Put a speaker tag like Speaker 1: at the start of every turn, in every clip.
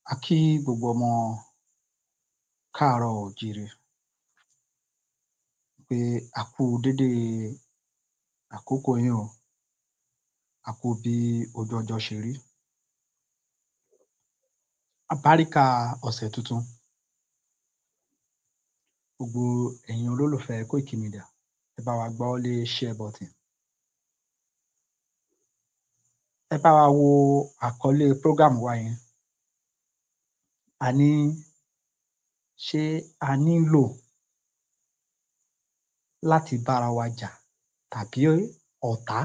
Speaker 1: A kí gbogbo ọmọ káàárọ̀ oòjíire pé a kú dédé àkókò yìí o, a kú bí ojú ọjọ́ ṣe rí. Àbáríkà ọ̀sẹ̀ tuntun, gbogbo ẹ̀yin olólùfẹ́ Koiki Media, ẹ bá wa gbọ́wọ́lé share button. Ẹ bá wa wo àkọlé program wa yẹn. A ní ṣé a nílò láti bára wa jà tàbí ọ̀tá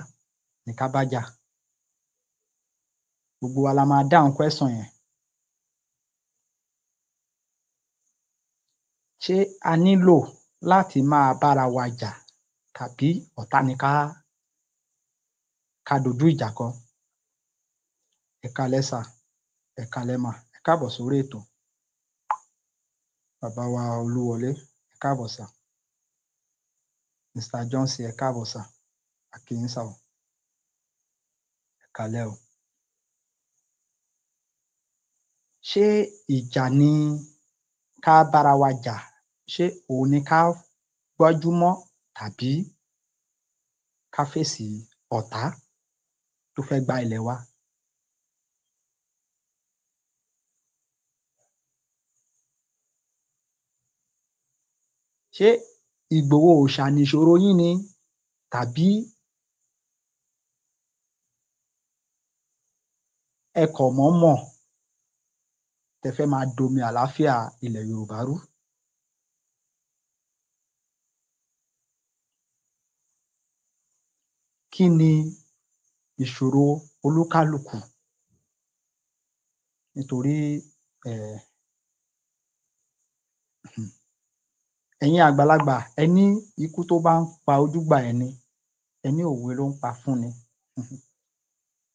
Speaker 1: ni ká bá jà? Gbogbo wa la máa dáhùn question yẹn. Ṣé a nílò láti máa bára wa jà tàbí ọ̀tá ni ká dojú ìjà kọ? Ẹ káalẹ́ sà, ẹ káalẹ́ mà, ẹ káàbọ̀ sórí ètò. Bàbá wa Olúwọlé, ẹ káàbọ̀ sà. Mr. Johnson, ẹ káàbọ̀ sà. A kí yín sà o. Ẹ káalẹ́ o. Ṣé ìjà ni ká bára wa jà? Ṣé òun ni ká gbájúmọ́ tàbí ká fèsì ọ̀tá tó fẹ́ gba ilẹ̀ wa? Ṣé Ìgbòho Òòṣà nìṣòro yín ni tàbí ẹ kàn mọ̀ọ́mọ̀ tẹ fẹ́ máa domi àlàáfíà ilẹ̀ Yorùbá rú? Kí ni ìṣòro olúkálùkù? Nítorí ẹ̀yin àgbàlagbà ẹ ní ikú tó bá ń pa ojúgbà ẹni, ẹ ní òwe ló ń pa fúnni.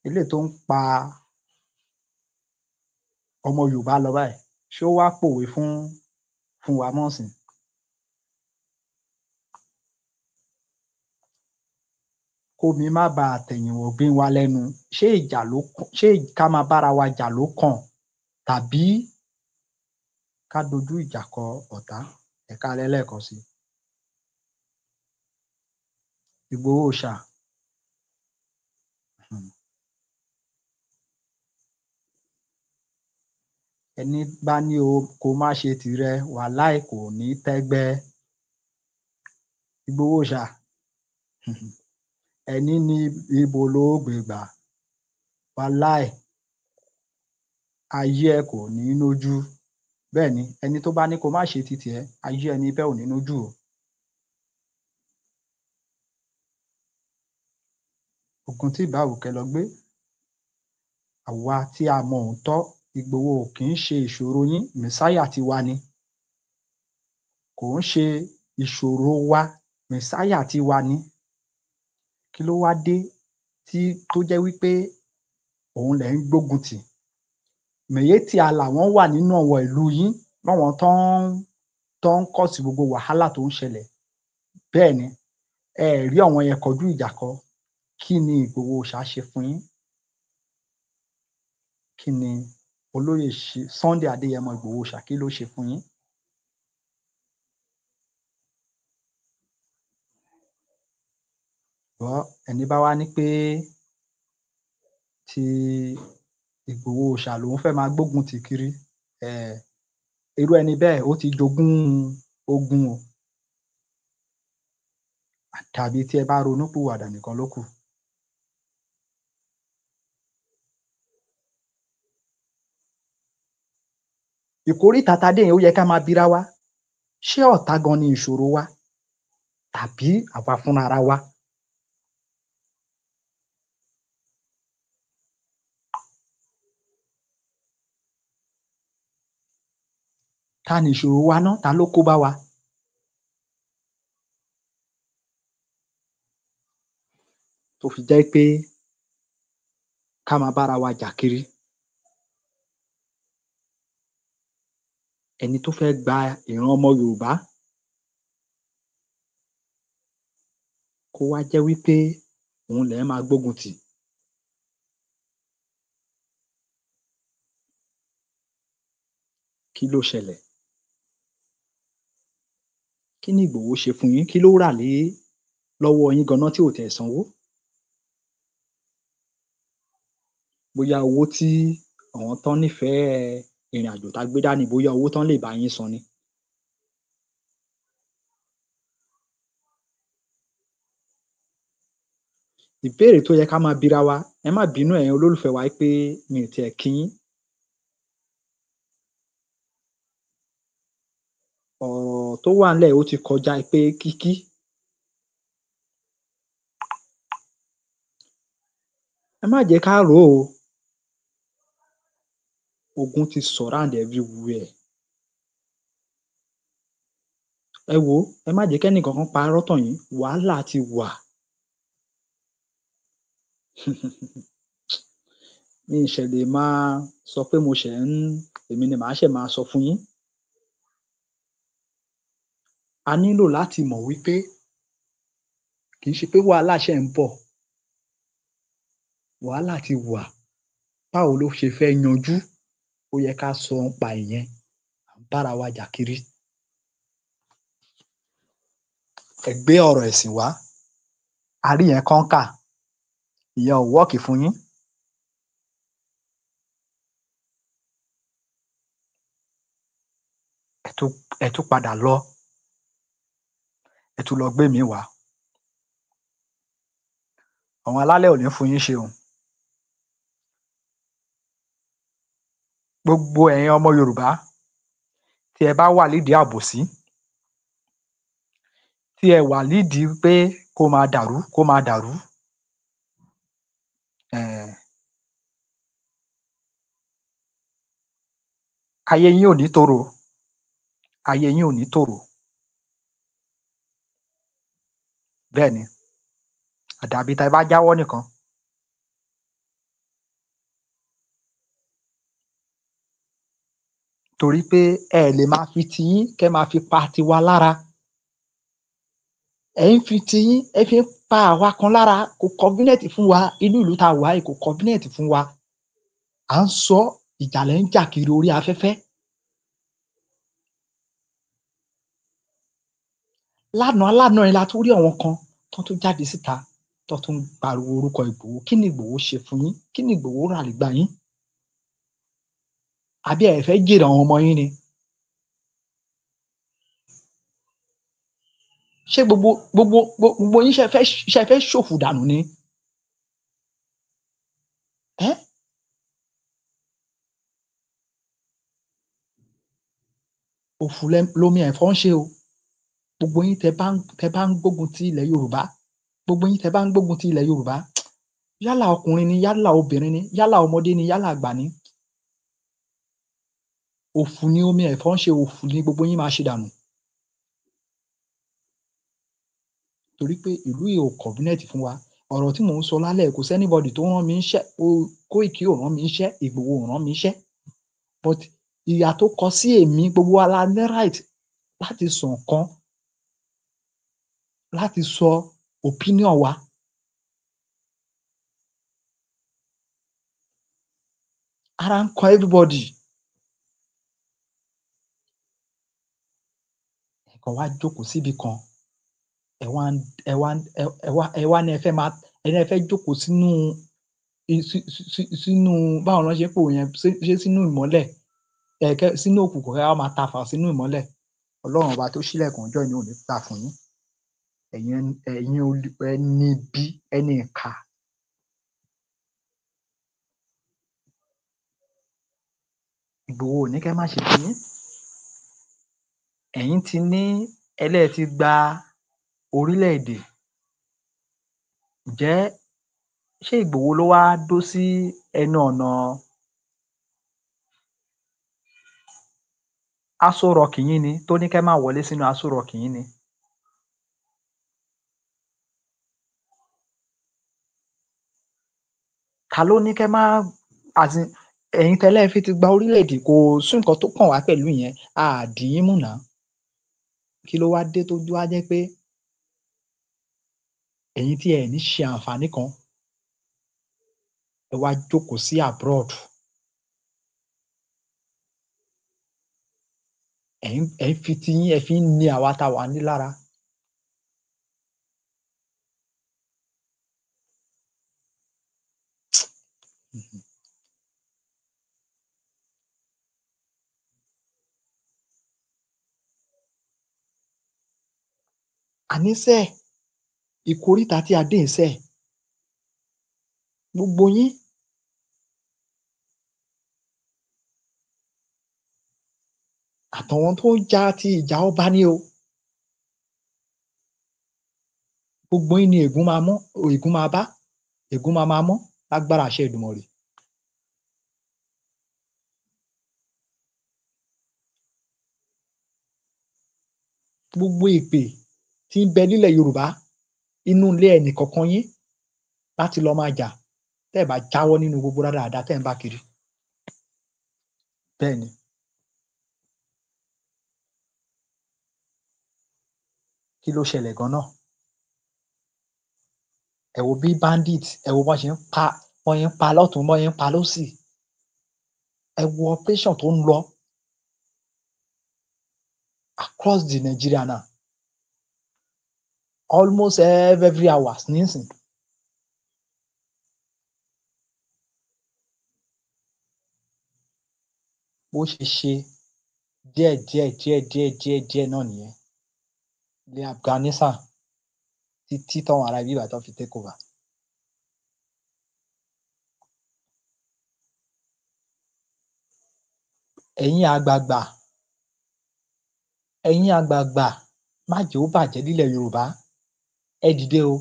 Speaker 1: Eléyìí tó ń pa ọmọ Yorùbá lọ báyìí, ṣé ó wá pòwe fún wa mọ́ nsìn? Kómi má baà tẹ̀yìn wọ̀gbìn wa lẹ́nu, ṣé ká máa bára wa jà ló kàn tàbí ká dojú ìjà kọ ọ̀tá? Ẹ káalẹ́ lẹ́ẹ̀kan sí i. Ìgbòho Òòṣà, ẹní bá ní kó má ṣe tìrẹ wàláì kò ní tẹ́gbẹ́. Ìgbòho Òòṣà, ẹní ní ibo ló gbé gbà wàláì ayé ẹ kò ní nójú. Bẹ́ẹ̀ ni, ẹni tó bá ní kó má ṣe ti tiẹ̀, ayé ẹni bẹ́ẹ̀ ò ní nójú o. Ogun tí ìbá wù kẹ́ lọ gbé, àwa tí a mọ òótọ́, Ìgbòho ò kì í ṣe ìṣòro yín, mẹ̀sáyà tiwa ni. Kò ń ṣe ìṣòro wa, mẹ̀sáyà tiwa ni. Kí ló wá dé tó jẹ́ wípé òun lẹ̀ ń gbógun tì? Miyetti Allah wọ́n wà nínú àwọn ìlú yín láwọn tó ń cause gbogbo wàhálà tó ń ṣẹlẹ̀. Bẹ́ẹ̀ ni, ẹ ẹ̀ rí àwọn yẹn kọjú ìjà kọ. Kí ni Ìgbòho Òòṣà ṣe fún yín? Kí ni olóyè Sunday Adéyẹmọ Ìgbòho Òòṣà kí ló ṣe fún yín? Ẹni bá wá ní pé ti Ìgbòho Òòṣà lòun fẹ́ máa gbógun tì kiri, irú ẹni bẹ́ẹ̀ ó ti jogún ogun o. Tàbí tí ẹ bá ronúpìwàdà nìkan ló kù. Ìkóríta tá a dé yẹn ó yẹ ká máa bira wa, ṣé ọ̀tá gan ni ìṣòro wa tàbí àwa fúnra ra wa? Ta ni ìṣòro wa ná? Ta ló kó bá wa? Tó fi jẹ́ pé ká máa bára wa jà kiri. Ẹni tó fẹ́ gba ìran ọmọ Yorùbá kó wá jẹ́ wípé òun lẹ̀ ń máa gbógun tì. kí ló ṣẹlẹ̀? Kí ni Ìgbòho ṣe fún yín? Kí ló rà lọ́wọ́ yín gan-an tí ò tiẹ̀ sanwó? Bóyá owó tí àwọn tán nífẹ̀ẹ́ ìrìnàjò tá gbé dání, bóyá owó tán lè bá yín san ni. Ìbéèrè tó yẹ ká máa bira wa, ẹ má bínú ẹ̀yin olólùfẹ́ wa pé mi ò tiẹ̀ kí yín. Ọ̀rọ̀ tó wà ńlẹ̀ ó ti kọjá pé kíkí. Ẹ má jẹ́ ká rò ó. Ogun ti surround everywhere. Ẹ wò ó, ẹ má jẹ́ kẹ́nì kankan parọ́ tàn yín, wàhálà ti wà. Mi ṣẹ̀ lè máa sọ pé èmi ni màá ṣẹ̀ máa sọ fún yín. A nílò láti mọ̀ wípé kì í ṣe pé wàhálà ṣẹ̀ ń bọ̀. Wàhálà ti wà. Báwo ló ṣe fẹ́ yanjú? Ó yẹ ká sọ ńpa ìyẹn. À ń bára wa jà kiri. Ẹ gbé ọ̀rọ̀ ẹ̀sìn wá. A rí yẹn kọ́ńkà. Ìyẹn ò wọ́ọ̀kì fún yín. Ẹ tún padà lọ. Ẹ tún lọ gbé míì wá. Àwọn alálẹ̀ ò ní fún yín ṣe o. Gbogbo ẹ̀yin ọmọ Yorùbá tí ẹ bá wà nídìí àbòsí, tí ẹ wà nídìí pé kó máa dàrú, ayé yín ò ní tòrò. Ayé yín ò ní tòrò. Bẹ́ẹ̀ni, àdàbí tẹ́ ẹ bá jáwọ́ nìkan. Torí pé ẹ lè máa fi tiyín kẹ́ máa fi pa tiwa lára. Ẹ̀ ń fi tiyín, ẹ fi ń pa àwa kan lára, kò convenient fún wa. Inú ìlú tá a wà yìí kò convenient fún wa. À ń sọ, ìjà lẹ̀ ń jà kiri orí afẹ́fẹ́. Lánàá yìí la tún rí àwọn kan tán tún jáde síta tán tún ń pariwo orúkọ Ìgbòho. Kí ni Ìgbòho ṣe fún yín? Kí ni Ìgbòho rà nígbà yín? Àbí ẹ fẹ́ jèrè àwọn ọmọ yín ni? Ṣé gbogbo yín ṣẹ fẹ́ ṣòfò dànù ni? Ẹ́? Òfò lomi ẹ̀fọ́ ń ṣe o. Gbogbo yín tẹ́ bá ń gbógun ti ilẹ̀ Yorùbá, gbogbo yín tẹ́ bá ń gbógun ti ilẹ̀ Yorùbá, yálà ọkùnrin ni, yálà obìnrin ni, yálà ọmọdé ni, yálà àgbà ni, òfò ni omi ẹ̀fọ́ ń ṣe, òfò ni gbogbo yín máa ṣe dànù. Torí pé ìlú yìí ò convenient fún wa. Ọ̀rọ̀ tí mò ń sọ lálẹ́ kò sí anybody tó rán mi níṣẹ́. Koiki ò rán mi níṣẹ́, Ìgbòho ò rán mi níṣẹ́. But ìhà tó kọ sí èmi, gbogbo wa la ní right láti sọ nǹkan, láti sọ opinion wa. Ara ń kan everybody. Ẹ kàn wá jókòó síbì kan. Ẹ wá ní ẹ fẹ́ jókòó sínú báwo ná ṣe ń pòwe yẹn? Ṣé sínú ìmọ́lẹ̀? Sínú òkùnkùn kẹ́ wá máa tafà sínú ìmọ́lẹ̀. Ọlọ́run ọba tó ṣílẹ̀kùn ọjọ́ òní ò ní gbà fún yín. Ẹ̀yin ẹni ibi, ẹni ìkà. Ìgbòho ò ní kẹ́ má ṣe tiyín. Ẹ̀yin ti ní ti gba orílẹ̀-èdè. Ǹjẹ́ ṣé Ìgbòho ló wá dó sí ẹnu ọ̀nà Aso Rock yín ni tó ní kẹ́ má wọlé sínú Aso Rock yín ni? Ta ló ní kẹ́ má as in ẹ̀yin tẹ́lẹ̀ fi ti gba orílẹ̀-èdè, kò sí nǹkan tó kàn wá pẹ̀lú ìyẹn. A à dì yín mú now. Kí ló wá dé tó wá jẹ́ pé ẹ̀yin tí ẹ ní ṣe àǹfààní kan, ẹ wá jókòó sí abroad. ẹ̀ ń fi tiyín ẹ fi ń ni àwa tá a wà ní lára. Àníṣe ìkóríta tí a dé yìí sẹ́, gbogbo yín àtàwọn tó ń ja ti ìjà ọba ni o, gbogbo yín ni ègún máa mọ́, ègún máa bá, ègún máa mọ́ lágbára àṣẹ Èdùmàrè. Gbogbo èpè tí ń bẹ nílẹ̀ Yorùbá inú ilé ẹnì kọ̀ọ̀kan yín láti lọ máa jà tẹ́ ẹ̀ bá jáwọ́ nínú gbogbo rádaràda tẹ́ ẹ̀ ń bá kiri. Bẹ́ẹ̀ni. Kí ló ṣẹlẹ̀ gan-an? Ẹ wo bí bandit, ẹ wo bọ́n ṣe ń pa lọ́tùn-ún, bọ́n ṣe ń pa lósì. Ẹ wo operation tó ń lọ across the Nigeria now, almost every hours nísìn. Bó ṣe ṣe díẹ̀ náà nìyẹn ní Afghanistan títí táwọn ará ibí bàyìí tán fi take over. Ẹ̀yin àgbààgbà má jẹ́ ó bàjẹ́ nílẹ̀ Yorùbá, ẹ dìde o.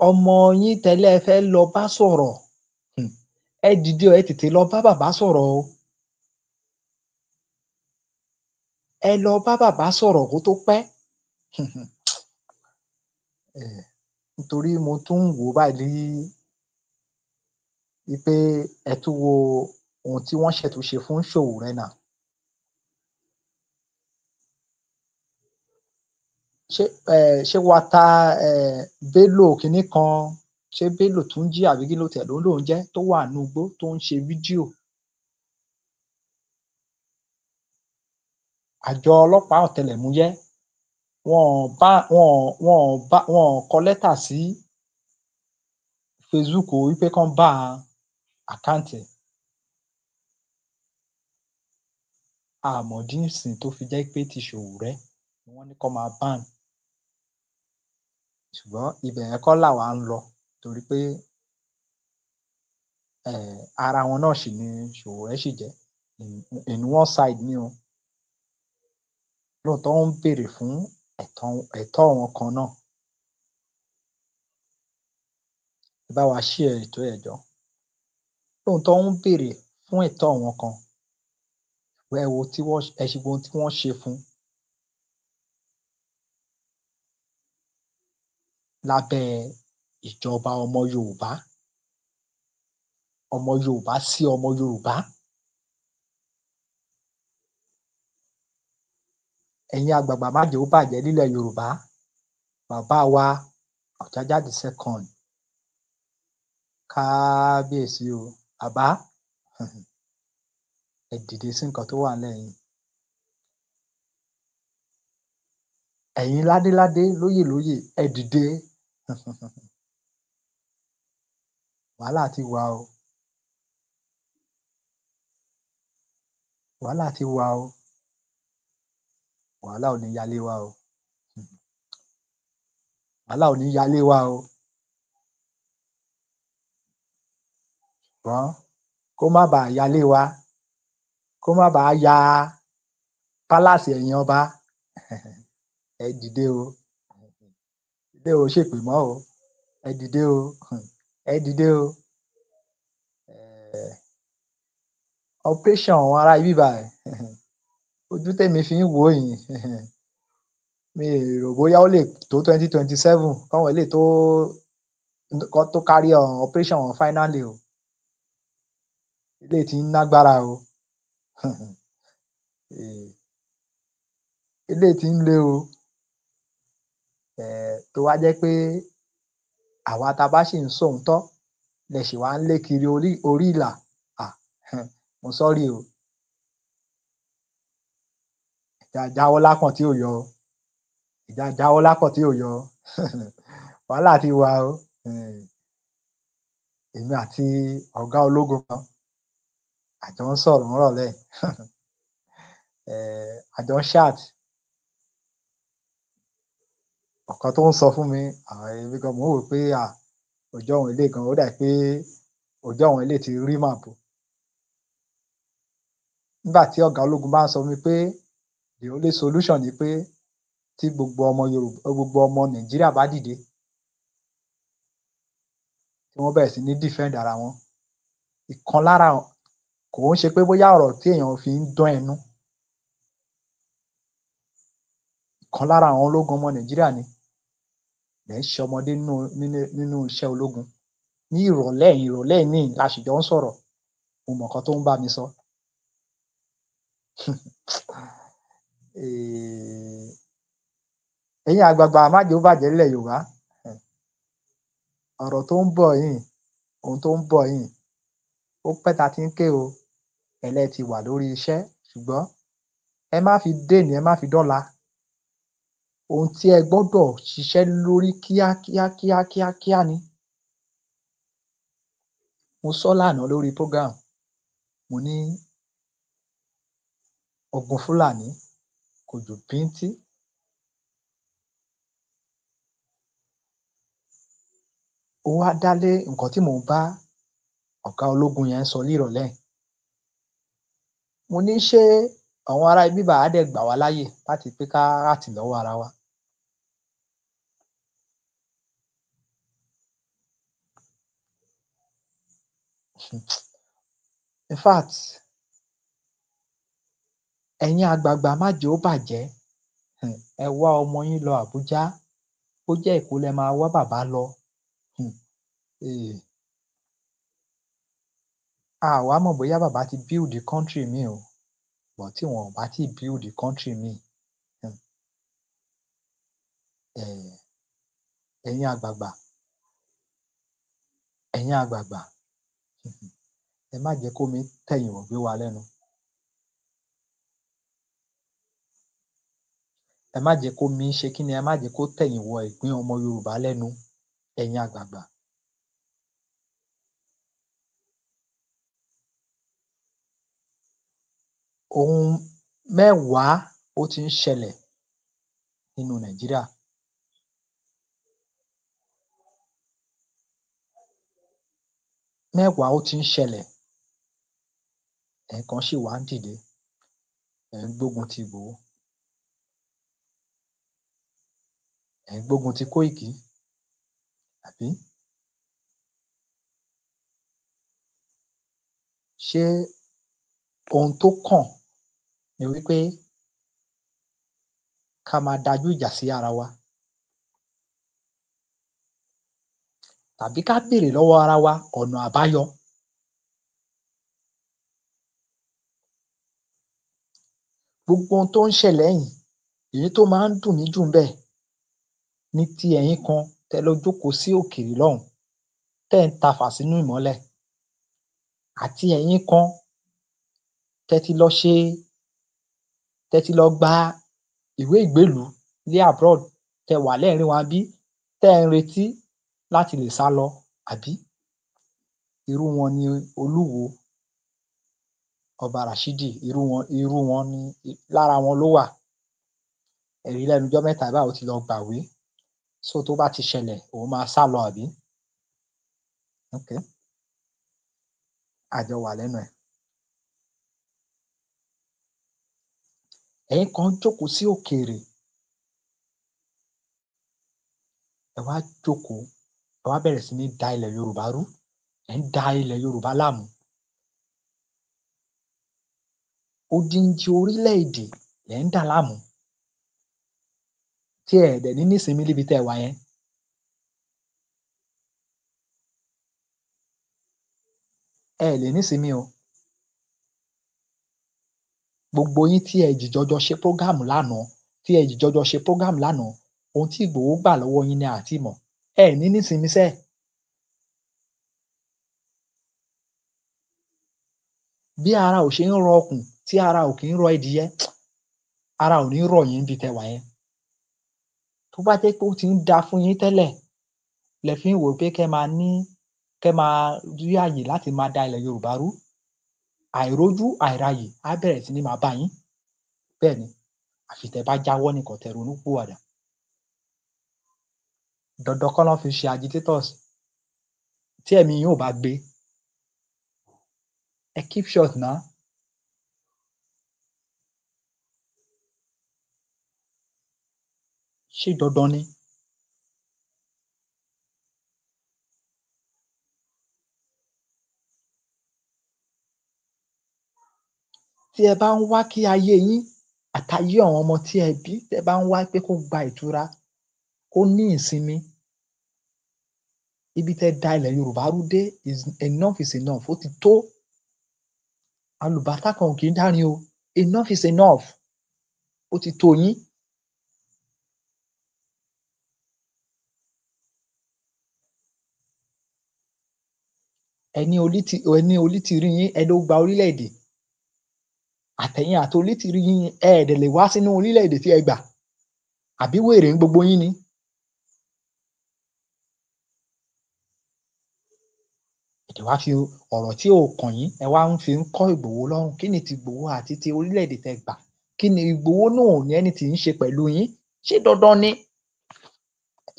Speaker 1: Ọmọ yín tẹ́lẹ̀ ẹ fẹ́ lọ bá sọ̀rọ̀, ẹ dìde o, ẹ tètè lọ bá bàbá sọ̀rọ̀ o. Ẹ lọ bá bàbá sọ̀rọ̀ kó tó pẹ́. Nítorí mo tún ń wò ó báyìí wípé ẹ tún wo ohun tí wọ́n ṣẹ̀ tún ṣe fún Sowore now. Ṣé Walter Bello kinní kan, ṣé Bello Túnjí àbí kí ló tiẹ̀ ló lóun jẹ́ tó wà nínú igbó tó ń ṣe fídíò. Àjọ ọlọ́pàá ọ̀tẹlẹ̀múyẹ́ wọn ò kọ lẹ́tà sí Facebook o wípé kán ban àkáǹtì ẹ̀. A mọ̀ ìdí nísìnyí tó fi jẹ́ pé ti Sowore ni wọ́n ní kán máa ban. Ṣùgbọ́n ibẹ̀ yẹn kọ́ làwa ń lọ torí pé ara wọn náà sì ni Sowore ṣì jẹ́. In one side ni o. Lóòótọ́ wọ́n ń béèrè fún ẹ̀tọ́ wọn kan náà. Ẹ bá wa share ètò ẹ̀ jọ̀ọ́. Lóòótọ́ wọ́n ń béèrè fún ẹ̀tọ́ wọn kan, ṣùgbọ́n ẹ wo ohun tí wọ́n ṣe fún lábẹ́ ìjọba ọmọ Yorùbá. Ọmọ Yorùbá sí ọmọ Yorùbá. Ẹ̀yin àgbààgbà má jẹ́ ó bàjẹ́ nílẹ̀ Yorùbá. Bàbá wa Ọ̀jájá the second, kábíyèsí o. Bàbá ẹ dìde sí nǹkan tó wà ńlẹ̀ yìí. Ẹ̀yin ládéládé, lóyè ẹ dìde. Wàhálà ti wà o. Wàhálà ti wà o. Wàhálà ò ní yálé wa o. Wàhálà ò ní yálé wa o. Ṣùgbọ́n kó má baà yálé wa, kó má baà ya palace ẹ̀yin ọba, ẹ dìde o. Ilé ò ṣèpè mọ́ o. Ẹ dìde o. Ẹ dìde o. Operation àwọn ará ibí bàyìí, ojú témi fi ń wò ó yìí, mi rò bóyá ó lè tó 2027 káwọn eléyìí kán tó carry on operation wọn finally o. Eléyìí tí ń nágbára o. Eléyìí tí ń le o. Tó wá jẹ́ pé àwa tá a bá ṣì ń sòótọ́ lẹ ṣì wá ń lé kiri orí ìlà, mo sorry o. ìjà jáwọ́ lápọ̀n tí ò yọ o, ìjà jáwọ́ lápọ̀n tí ò yọ o. Wàhálà ti wà o. Èmi àti ọ̀gá ológun kan a jọ ń sọ̀rọ̀ nírọ̀lẹ́ yìí. A jọ ń chat. Ọ̀kan tó ń sọ fún mi, èmi gan mò ń wò ó pé ọjọ́ òun eléyìí gan ó dà pé ọjọ́ òun eléyìí ti rí màbo. Nígbà tí ọ̀gá ológun bá ń sọ fún mi pé the only solution ni pé tí gbogbo ọmọ Nàìjíríà bá dìde, tí wọ́n bẹ̀rẹ̀ sí ní defend ara wọn. Ìkan lára kò ń ṣe pé bóyá ọ̀rọ̀ tí èèyàn fi ń dán ẹnu. Ìkan lára àwọn ológun ọmọ Nàìjíríà ni, dẹ̀ ń ṣe ọmọdé nínú iṣẹ́ ológun. Ní ìrọ̀lẹ́ yìí ní la sì jọ ń sọ̀rọ̀, mo mọ̀ nǹkan tó ń bá mi sọ. Ẹ̀yin àgbààgbà má jẹ́ ó bàjẹ́ nílẹ̀ Yorùbá. Ọ̀rọ̀ tó ń bọ̀ yìí, ohun tó ń bọ̀ yìí, ó pẹ́ ta ti ń ké o, ẹlẹ́ ti wà lórí iṣẹ́, ṣùgbọ́n ẹ má fi déèní, ẹ má fi dọ́la. Ohun tí ẹ gbọ́dọ̀ ṣiṣẹ́ lórí kíákíá ni. Mo sọ́ lánàá lórí program, mo ní ogun Fúlàní kò jù bíntín. Ó wá dá lé nǹkan tí mò ń bá ọ̀gá ológun yẹn sọ nírọ̀lẹ́ yìí. Mo ní ṣé àwọn ará ibí bàyìí á dẹ̀ gbà wá láyè láti pé ká ràtì lọ́wọ́ ara wa? In fact, ẹ̀yin àgbààgbà má jẹ́ ó bàjẹ́, ẹ wá ọmọ yín lọ Àbújá, bó jẹ́ Èkó lẹ máa wá bàbá lọ. A wá mọ̀ bóyá bàbá ti build country míì o, but tí wọn ò bá tíì build country míì, ẹ̀yin àgbààgbà, ẹ má jẹ́ kómi tẹ̀yìn wọ̀gbé wa lẹ́nu. Ẹ má jẹ́ kómi ṣe kíni, ẹ má jẹ́ kó tẹ̀yìn wọ ìgbín ọmọ Yorùbá lẹ́nu, ẹ̀yin àgbààgbà. Ohun mẹ́wàá ó ti ń ṣẹlẹ̀ nínú Nàìjíríà. Mẹ́wàá ó ti ń ṣẹlẹ̀, ẹ̀ẹ̀kan ṣì wá ń dìde, ẹ̀ ń gbógun ti Ìgbòho, ẹ̀ ń gbógun ti Kóìkí, àbí? Ṣé ohun tó kàn ni wípé ká máa dájú ìjà sí ara wa? Tàbí ká béèrè lọ́wọ́ ara wa ọ̀nà àbáyọ? Gbogbo ohun tó ń ṣẹlẹ̀ yìí, èyí tó máa ń dùn mí jù ńbẹ̀ ni ti ẹ̀yin kan tẹ́ lọ jókòó sí òkèèrè lọ́hùn-ún, tẹ́ ń tafà sínú ìmọ́lẹ̀, àti ẹ̀yin kan tẹ́ ti lọ gba ìwé ìgbélùú ní abroad, tẹ́ wà lẹ́rìn-ín wa níbí, tẹ́ ń retí láti lè sálọ, àbí? Irú wọn ni Olúwo, Ọba Ràṣídì, irú wọn ni, lára wọn ló wà. Ẹ rí lẹ́nu ọjọ́ mẹ́ta báyìí ó ti lọ gbàwé, so tó bá ti ṣẹlẹ̀ òun máa sálọ, àbí? Okay. A jọ wà lẹ́nu ẹ̀. Ẹ̀yin kan jókòó sí òkèèrè, ẹ wá jókòó, ẹ wá bẹ̀rẹ̀ sí ní da ilẹ̀ Yorùbá rú, ẹ̀ ń da ilẹ̀ Yorùbá láàmú. Odindi orílẹ̀-èdè lẹ̀ ń dà láàmú, tí ẹ dẹ̀ ní nísinmi níbi tẹ́ ẹ wà yẹn. Ẹ lè nísinmi o. Gbogbo yín tí ẹ jìjọ jọ ṣe program lánàá, ohun tí Ìgbòho gbà lọ́wọ́ yín ni a tí mọ̀, ẹ ní nísinmi sẹ́. Bí ara ò ṣe ń rọ ọkùn, tí ara ò kí ń rọ ẹdìyẹ, ara ò ní rọ̀ yín níbi tẹ́ wà yẹn. Tó bá jẹ́ pé ó ti ń da fún yín tẹ́lẹ̀ lẹ fi ń wò ó pé kẹ́ máa rí àyè láti máa da ilẹ̀ Yorùbá rú, àìrójú àìráyè á bẹ̀rẹ̀ sí ní máa bá yín. Bẹ́ẹ̀ ni, àfi tẹ́ bá jáwọ́ nìkan tẹ́ ronúpìwàdà. Dandan kọ́ ná fi ṣe agitators. Tí ẹ̀mí yín ò bá gbé, ẹ keep short now. Ṣé dandan ni? Tí ẹ bá ń wá kí ayé yín àtayé àwọn ọmọ tí ẹ bí, tẹ́ bá ń wá pé kó gba ìtura, kó ní ìsinmi, ibi tẹ́ da ilẹ̀ Yorùbá rú dé enough is enough. Ó ti tó. Àlùbàtà kan ò kí ń dárin o. Enough is enough. Ó ti tó yín. Ẹni onítìrí yín ẹ ló gba orílẹ̀-èdè. Àtẹ̀yin àti onítìrí yín ẹ dẹ̀ lè wá sínú orílẹ̀-èdè tí ẹ gbà. Àbí wèrè ń gbogbo yín ni? Ẹ dẹ̀ wá fi ọ̀rọ̀ tí ò kàn yín ẹ wá ń fi kọ́ Ìgbòho lọ́rùn. Kí ni ti Ìgbòho àti ti orílẹ̀-èdè tẹ́ gbà? Kí ni Ìgbòho náà ò ní anything ṣe pẹ̀lú yín? Ṣé dandan ni?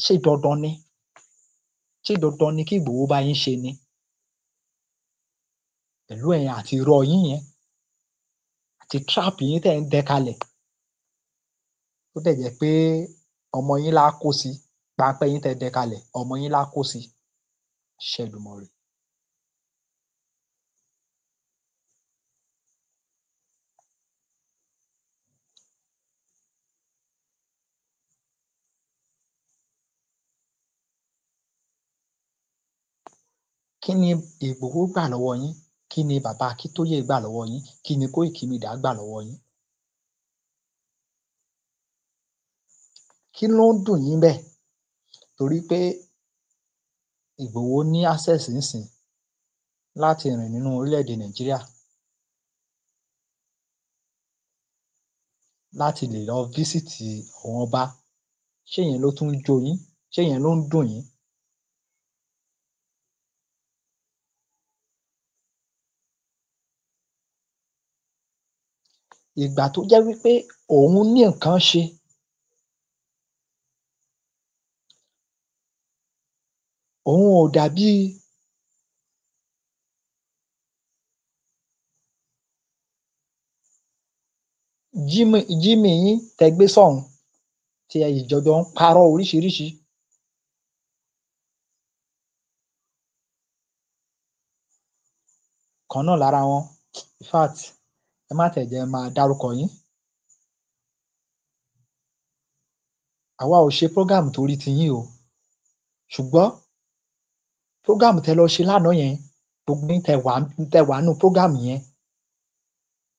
Speaker 1: Ṣé dandan ni? Ṣé dandan ni kí Ìgbòho bá yín ṣe ni? Pẹ̀lú ẹ̀yin àti irọ́ yín yẹn àti trap yín tẹ́ ń dẹ kalẹ̀. Tó dẹ̀ jẹ́ pé ọmọ yín lá kó sí. Páńpẹ́ yín tẹ́ dẹ kalẹ̀, ọmọ yín lá kó sí. Àṣẹ Èdùmàrè. Kí ni Ìgbòho gbà lọ́wọ́ yín? Kí ni bàbá Akíntóyè gbà lọ́wọ́ yín? Kí ni Kóìkí Media gbà lọ́wọ́ yín? Kí ló ń dùn yín ńbẹ̀? Torí pé Ìgbòho ní access ńsìn láti rìn nínú orílẹ̀-èdè Nàìjíríà, láti lè lọ visit àwọn ọba. Ṣé ìyẹn ló tún ń jó yín? Ṣé ìyẹn ló ń dùn yín? Ìgbà tó jẹ́ wípé òun ní nǹkan ṣe, òun ò dàbí Jimmy yín tẹ́ gbé sọ́hùn tí ẹ jọjọ ń parọ́ oríṣiríṣi. Kan náà lára wọn. In fact, ẹ má tiẹ̀ jẹ́ n máa dárúkọ yín. Àwa ò ṣe program torí tiyín o. Ṣùgbọ́n program tẹ́ lọ ṣe lánàá yẹn, gbogbo yín tẹ́ wà nínú program yẹn,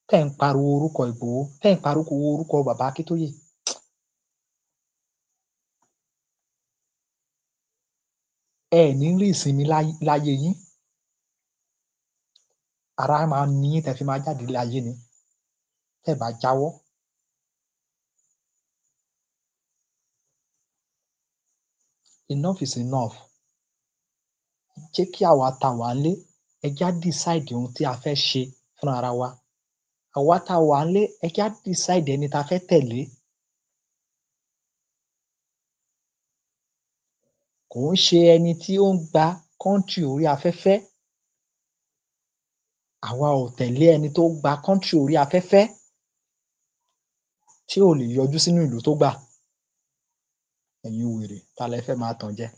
Speaker 1: tẹ́ ń pariwo orúkọ Ìgbòho, tẹ́ ń pariwo orúkọ bàbá Akíntóyè. Ẹ ní rí ìsinmi láyé yín. Ara máa ni yín tẹ́ fi máa jáde nílé ayé ni tẹ́ bá jáwọ́. Enough is enough. Jẹ́ kí àwa tá wà ńlé, ẹ jẹ́ á decide ohun tí a fẹ́ ṣe fúnra ara wa. Àwa tá wà ńlé, ẹ jẹ́ á decide ẹni tá fẹ́ tẹ̀lé. Kò ń ṣe ẹni tí ó ń gba country orí afẹ́fẹ́. Àwa ò tẹ̀lé ẹni tó gba country orí afẹ́fẹ́ tí ò lè yọjú sínú ìlú tó gbà. Ẹ̀yin wèrè, ta lẹ fẹ́ máa tàn jẹ?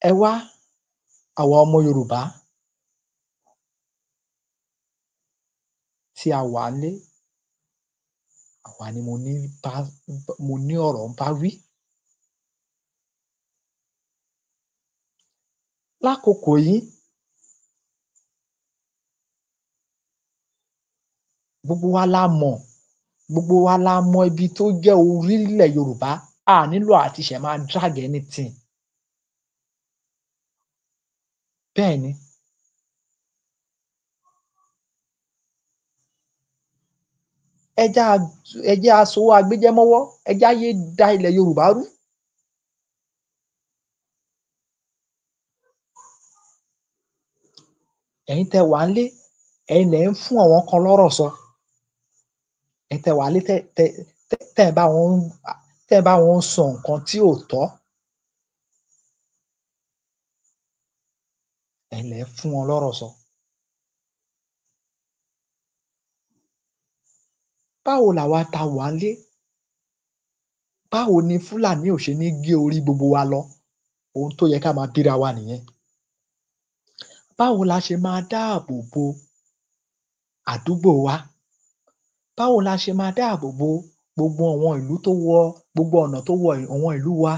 Speaker 1: Ẹ wá, àwa ọmọ Yorùbá tí a wà ńlé, àwa ni mo ní ọ̀rọ̀ ń bá wí. Lákòókò yìí, gbogbo wa la mọ̀ ibi tó jẹ́ orílẹ̀ Yorùbá. A nílò àti ṣẹ̀ máa drag anything. Bẹ́ẹ̀ ni. ẹ jẹ́ á sowọ́ agbéjẹ́ mọ́wọ́, ẹ jẹ́ á yé da ilẹ̀ Yorùbá rú. Ẹ̀yin tẹ́ wà ńlé, ẹ̀yin lẹ̀ ń fún àwọn kan lọ́rọ̀ sọ. Ẹ̀yin tẹ́ wà ńlé tẹ́ ẹ̀ bá wọn sọ nǹkan tí ò tọ́. Ẹ̀yin lẹ̀ ń fún wọn lọ́rọ̀ sọ. Báwo làwa tá wà ńlé, báwo ni Fúlàní ò ṣe ní gé orí gbogbo wa lọ? Ohun tó yẹ ká máa bíra wa nìyẹn. Báwo la ṣe máa dáàbò bo àdúgbò wa? Báwo la ṣe máa dáàbò bo gbogbo àwọn ìlú tó wọ gbogbo ọ̀nà tó wọ àwọn ìlú wa?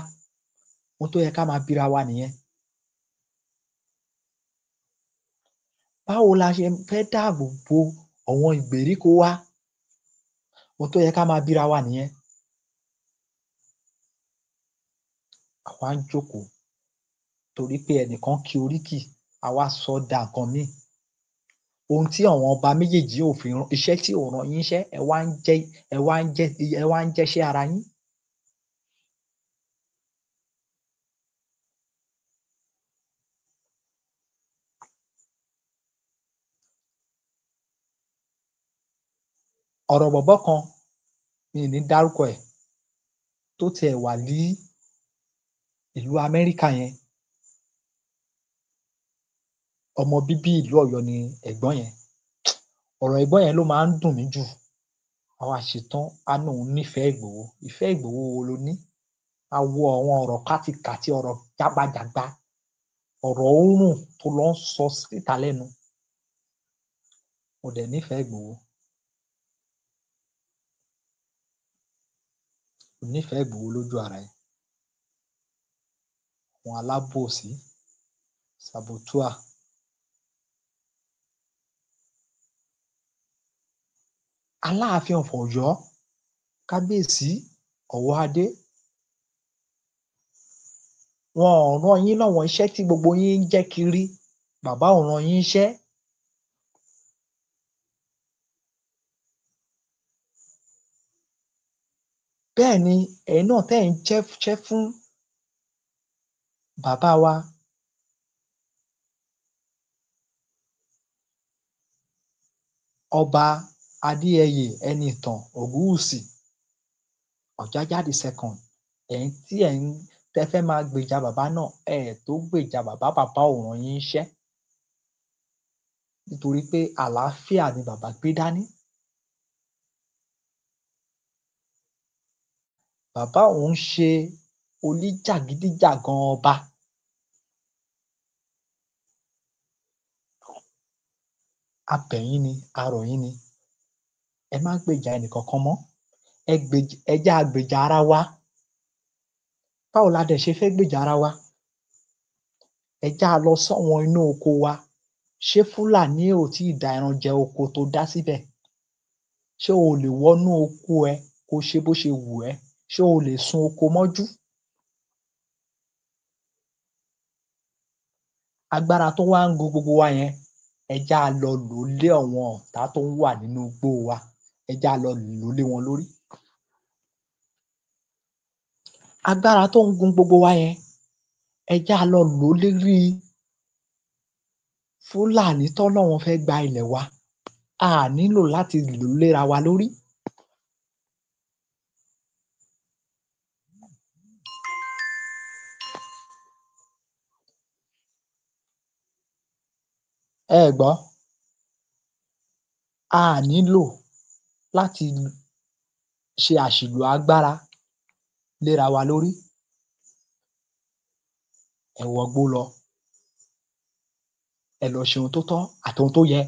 Speaker 1: Ohun tó yẹ ká máa bíra wa nìyẹn. Báwo la ṣe fẹ́ dáàbò bo àwọn ìgbèríko wa? Ohun tó yẹ ká máa bíra wa nìyẹn. Àwa ń jókòó torí pé ẹnìkan ki oríkì, a wá sọ ọ́ da nǹkan míì. Ohun tí àwọn ọba méjèèjì ò fi rán, iṣẹ́ tí ò rán yín níṣẹ́, ẹ wá ń jẹ́ṣẹ́ ara yín. Ọ̀rọ̀ bọ̀bọ́ kan, mi ò ní dárúkọ ẹ̀, tó tiẹ̀ wà ní ìlú Amẹ́ríkà yẹn. Ọmọ bíbí ìlú Ọ̀yọ́ ni ẹ̀gbọ́n yẹn. Ọ̀rọ̀ ẹ̀gbọ́n yẹn ló máa ń dùn mí jù. Á wá ṣetán, á ní òun nífẹ̀ẹ́ Ìgbòho. Ìfẹ́ Ìgbòho wo lo ní? Á wo àwọn ọ̀rọ̀ kátikàti, ọ̀rọ̀ jágbajàgba, ọ̀rọ̀ òórùn tó lọ ń sọ síta lẹ́nu. Mo dẹ̀ nífẹ̀ẹ́ Ìgbòho. Mo nífẹ̀ẹ́ Ìgbòho lójú ara ẹ̀. Àwọn alábòsí, saboteur. Aláàfin of Ọ̀yọ́, kábíyèsí Ọ̀wọ́adé, wọn ò rán yín láwọn iṣẹ́ tí gbogbo yín ń jẹ́ kiri. Bàbá ò rán yín níṣẹ́. Bẹ́ẹ̀ ni ẹ̀yin náà tẹ́ ẹ̀ ń jẹ́ṣẹ́ fún bàbá wa Ọba Adéyẹyè Ẹniìtàn Ògúnwùsì Ọ̀jájá the second. Ẹ̀yin tí tẹ́ fẹ́ máa gbèjà bàbá náà, ẹ ẹ̀ tó gbèjà bàbá, bàbá ò rán yín níṣẹ́. Nítorí pé àlàáfíà ni bàbá gbé dání. Bàbá ò ń ṣe oníjàgídíjàgan ọba. A bẹ̀ yín ni, a rọ̀ yín ni, ẹ má gbèjà ẹnìkankan mọ́. Ẹ jẹ́ á gbèjà ara wa. Báwo la dẹ̀ ṣe fẹ́ gbèjà ara wa? Ẹ jẹ́ á lọ sáwọn inú oko wa. Ṣé Fúlàní ò tíì da ẹran jẹ oko tó dá síbẹ̀? Ṣé o lè wọnú oko ẹ kó ṣe bó ṣe wù ẹ́? Ṣé o lè sun oko mọ́jú? Agbára tó wá ń gun gbogbo wa yẹn, ẹ jẹ́ á lọ lò ó lé àwọn ọ̀tá tó wà nínú igbó wa. Ẹ jẹ́ á lọ lò ó lé wọn lórí. Agbára tó ń gun gbogbo wa yẹn, ẹ jẹ́ á lọ lò ó lérí Fúlàní tán láwọn fẹ́ gba ilẹ̀ wa. A à nílò láti lò ó léra wa lórí. Ẹ ẹ̀ gbọ́, a à nílò láti ṣe àṣìlò agbára léra wa lórí. Ẹ wọgbó lọ, ẹ lọ ṣe ohun tó tọ́ àti ohun tó yẹ.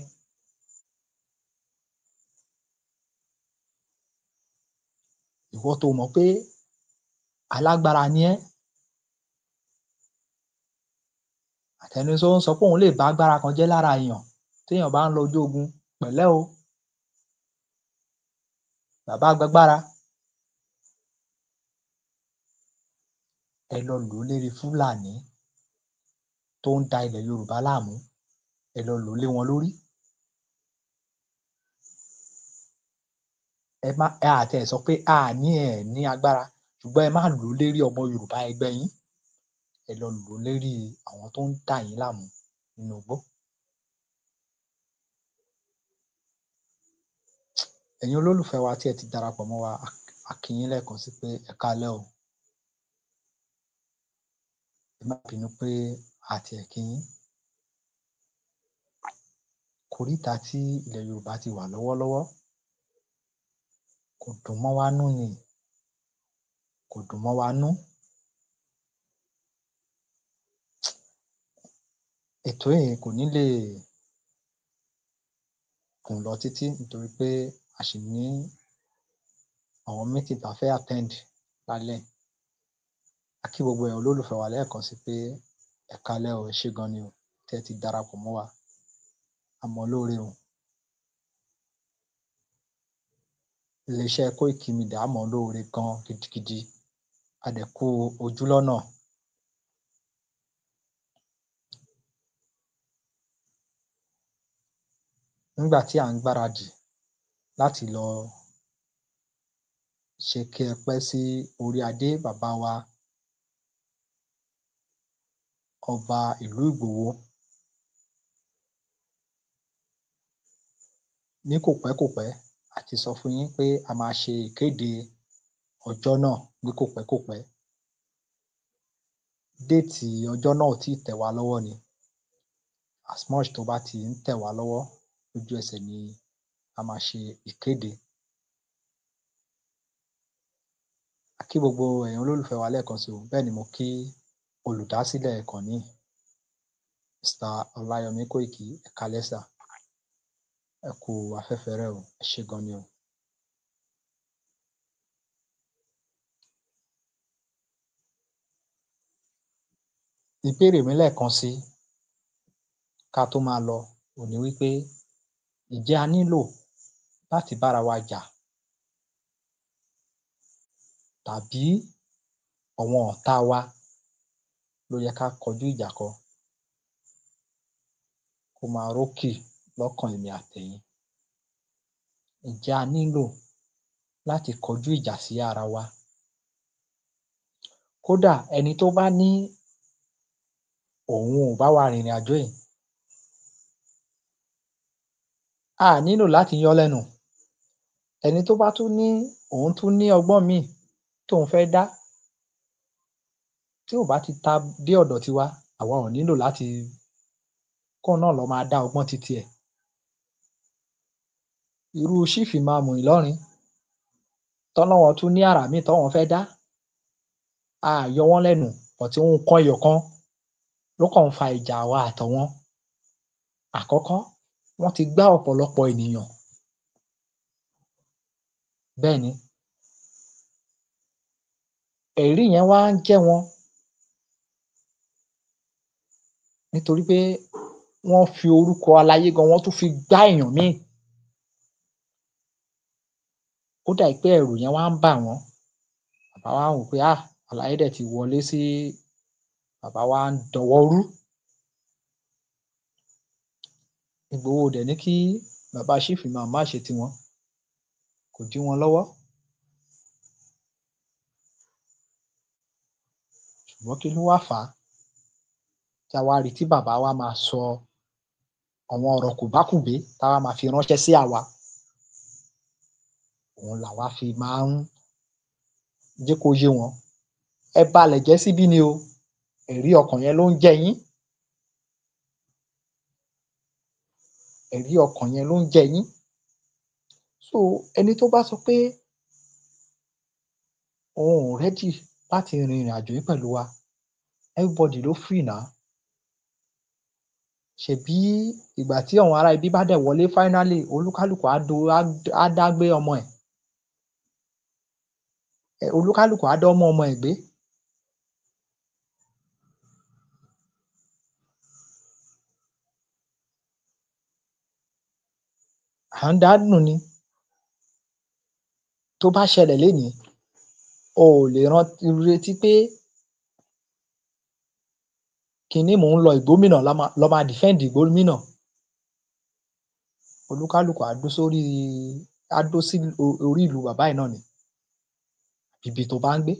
Speaker 1: Ìwọ tó mọ̀ pé alágbára ni ẹ́, àtẹni tó ń sọ pé òun lè bá agbára kan jẹ́ lára èèyàn téèyàn bá ń lọ ojú ogun, pẹ̀lẹ́ o, bàbá gbàgbára. Ẹ lọ lò ó lérí Fúlàní tó ń da ilẹ̀ Yorùbá láàmú. Ẹ lọ lò ó lé wọn lórí. ẹ àti ẹ̀ sọ pé a ní ẹ̀ ní agbára, ṣùgbọ́n ẹ má lò ó lérí ọmọ Yorùbá ẹgbẹ́ yín, ẹ lọ lò ó lérí àwọn tó ń dà yín láàmú nínú igbó. Ẹ̀yin olólùfẹ́ wa tí ẹ ti darapọ̀ mọ́ wa, a kí yín lẹ́ẹ̀kan sí pé ẹ káalẹ́ o. Ẹ má bínú pé a tiẹ̀ kí yín. Kòríta tí ilẹ̀ Yorùbá ti wà lọ́wọ́lọ́wọ́ kò dùn mọ́ wa nú ni, kò dùn mọ́ wa nú. Ètò yìí kò ní lè gùn lọ títí nítorí pé a ṣì ní àwọn meeting tá fẹ́ attend lálẹ́. A kí gbogbo ẹ̀yin olólùfẹ́ wa lẹ́ẹ̀kan sí pé ẹ káalẹ́ o, ẹ ṣé gan ni o tí ẹ ti darapọ̀ mọ́ wa. A mọ lóore o. Ilé-iṣẹ́ Koiki Media á mọ lóore gan gidigidi. A dẹ̀ kú ojú lọ́nà. Nígbà tí à ń gbáradì láti lọ ṣe kẹ́pẹ́ sí orí adé bàbá wa ọba ìlú Ìgbòho, ní kòpẹ́kòpẹ́ a ti sọ fún yín pé a máa ṣe ìkéde ọjọ́ náà ní kòpẹ́kòpẹ́. Déètì ọjọ́ náà ò tíì tẹ̀ wá lọ́wọ́ ni. As much tó bá ti ń tẹ̀ wá lọ́wọ́, lójú ẹsẹ̀ ni a máa ṣe ìkéde. A kí gbogbo ẹ̀yin olólùfẹ́ wa lẹ́ẹ̀kan sí o. Bẹ́ẹ̀ ni mo kí olùdásílẹ̀ ìkànnì yìí, Mr. Ọláyọmí Kóìkí, ẹ káalẹ́ sà. Ẹ kú afẹ́fẹ́ rẹ o, ẹ ṣé gan ni o. Ìbéèrè mi lẹ́ẹ̀kan sí ká tó máa lọ òhun ní wípé ǹjẹ́ a nílò láti bára wa jà tàbí àwọn ọ̀tá wa ló yẹ ká kọjú ìjà kọ kó máa rókì lọ́kàn èmi àtẹ̀yin? Ǹjẹ́ a nílò láti kọjú ìjà sí ara wa? Kódà ẹni tó bá ní òun ò bá wa rìnrìn àjò yìí, a nílò láti yọ́ lẹ́nu. Ẹni tó bá tún ní òun tún ní ọgbọ́n míì tóun fẹ́ dá, tí ò bá ti ta dé ọ̀dọ̀ tiwa, àwa ò nílò láti kóun náà lọ máa dá ọgbọ́n titi ẹ̀. Irú Chief Imam Ìlọrin tán láwọn tún ní àrà míì táwọn fẹ́ dá, a yọ wọ́n lẹ́nu, but nǹkan ẹyọ kan ló kàn ń fa ìjà àwa àtàwọn. Àkọ́kọ́, wọ́n ti gbá ọ̀pọ̀lọpọ̀ ènìyàn. Bẹ́ẹ̀ni, ẹ̀rí yẹn wá ń jẹ́ wọn nítorí pé wọ́n fi orúkọ aláyé gan, wọ́n tún fi gbá èèyàn míì. Ó dà pé ẹ̀rù yẹn wá ń bà wọ́n. Bàbá wá wò pé aláyé dẹ̀ ti wọlé sí, bàbá wá ń dọwọ́ rú. Ìgbòho ò dẹ̀ ní kí bàbá Chief Imam má ṣe tiwọn, kò dí wọn lọ́wọ́. Ṣùgbọ́n kí ló wá fà á tí a wá rí tí bàbá wa máa sọ àwọn ọ̀rọ̀ kòbákùngbé tá wá máa fi ránṣẹ́ sí àwa? Òun làwa fi máa ń jẹ́ kó yé wọn. Ẹ balẹ̀ jẹ́ síbí ni o, ẹ̀rí ọkàn yẹn ló ń jẹ yín. Ẹ̀rí ọkàn yẹn ló ń jẹ yín. So ẹni tó bá sọ pé òun ò ready láti rin ìrìn àjò yìí pẹ̀lú wa, everybody ló free now. Ṣèbí ìgbà tí àwọn ará ibí bá dẹ̀ wọlé finally, olúkálùkù á dá gbé ọmọ ẹ̀. Olúkálùkù á dá ọmọ ẹ̀ gbé. À ń dá nù ni. Tó bá ṣẹlẹ̀ lénìí, o ò lè retí pé kiní mò ń lọ ìgbómìnà lọ máa defend ìgbómìnà. Olúkálùkù á dúró sórí á dó sí orí ìlú bàbá ẹ̀ náà ni ibi tó bá ń gbé.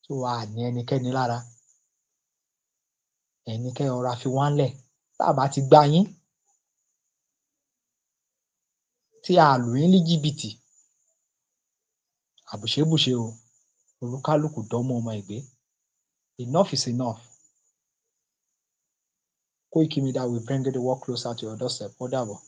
Speaker 1: So a ní ẹnikẹ́ni lára, ẹ̀yin ni kẹ́ ẹ rọra fi wá ńlẹ̀. Tá bá ti gbá yín, tí a lù yín ní jìbìtì, àbùṣébùṣe o, olúkálùkù dọ́mọ ọmọ ẹ̀ gbé. Enough is enough. Koiki Media will bring the work closer to your doorstep. Ó dàbọ̀.